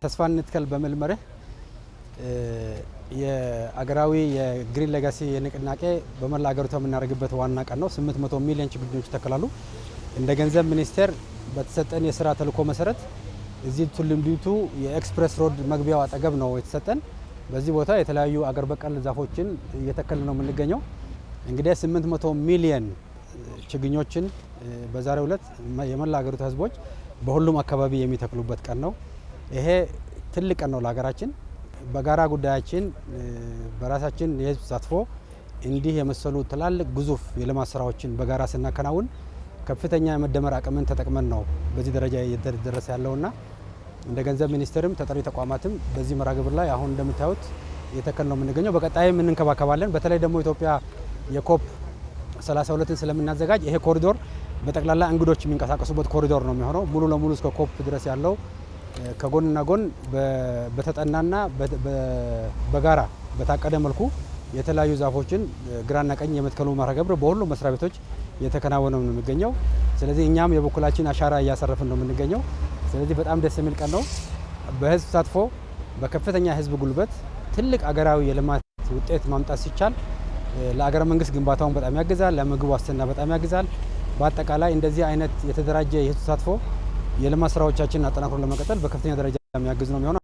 ተስፋ እንትከል በሚል መርህ የአገራዊ የግሪን ሌጋሲ የንቅናቄ በመላ ሀገሪቱ የምናደርግበት ዋና ቀን ነው። 800 ሚሊዮን ችግኞች ይተከላሉ። እንደ ገንዘብ ሚኒስቴር በተሰጠን የስራ ተልዕኮ መሰረት እዚህ ቱሉ ዲምቱ የኤክስፕሬስ ሮድ መግቢያው አጠገብ ነው የተሰጠን። በዚህ ቦታ የተለያዩ አገር በቀል ዛፎችን እየተከልን ነው የምንገኘው። እንግዲህ 800 ሚሊዮን ችግኞችን በዛሬው ዕለት የመላ ሀገሪቱ ህዝቦች በሁሉም አካባቢ የሚተክሉበት ቀን ነው። ይሄ ትልቅ ቀን ነው ለሀገራችን። በጋራ ጉዳያችን በራሳችን የህዝብ ተሳትፎ እንዲህ የመሰሉ ትላልቅ ግዙፍ የልማት ስራዎችን በጋራ ስናከናውን ከፍተኛ የመደመር አቅምን ተጠቅመን ነው በዚህ ደረጃ እየተደረሰ ያለውና እንደ ገንዘብ ሚኒስቴርም ተጠሪ ተቋማትም በዚህ መርሃ ግብር ላይ አሁን እንደምታዩት እየተከልን ነው የምንገኘው። በቀጣይም እንንከባከባለን። በተለይ ደግሞ ኢትዮጵያ የኮፕ 32ን ስለምናዘጋጅ ይሄ ኮሪዶር በጠቅላላ እንግዶች የሚንቀሳቀሱበት ኮሪዶር ነው የሚሆነው። ሙሉ ለሙሉ እስከ ኮፕ ድረስ ያለው ከጎንና ጎን በተጠናና በጋራ በታቀደ መልኩ የተለያዩ ዛፎችን ግራና ቀኝ የመትከሉ መርሃ ግብር በሁሉም መስሪያ ቤቶች እየተከናወነ ነው የሚገኘው። ስለዚህ እኛም የበኩላችን አሻራ እያሰረፍን ነው የምንገኘው። ስለዚህ በጣም ደስ የሚል ቀን ነው። በህዝብ ተሳትፎ በከፍተኛ ህዝብ ጉልበት ትልቅ አገራዊ የልማት ውጤት ማምጣት ሲቻል ለአገረ መንግስት ግንባታውን በጣም ያግዛል፣ ለምግብ ዋስትና በጣም ያግዛል። በአጠቃላይ እንደዚህ አይነት የተደራጀ የህዝብ ተሳትፎ የልማት ስራዎቻችንን አጠናክሮ ለመቀጠል በከፍተኛ ደረጃ የሚያግዝ ነው የሚሆነው።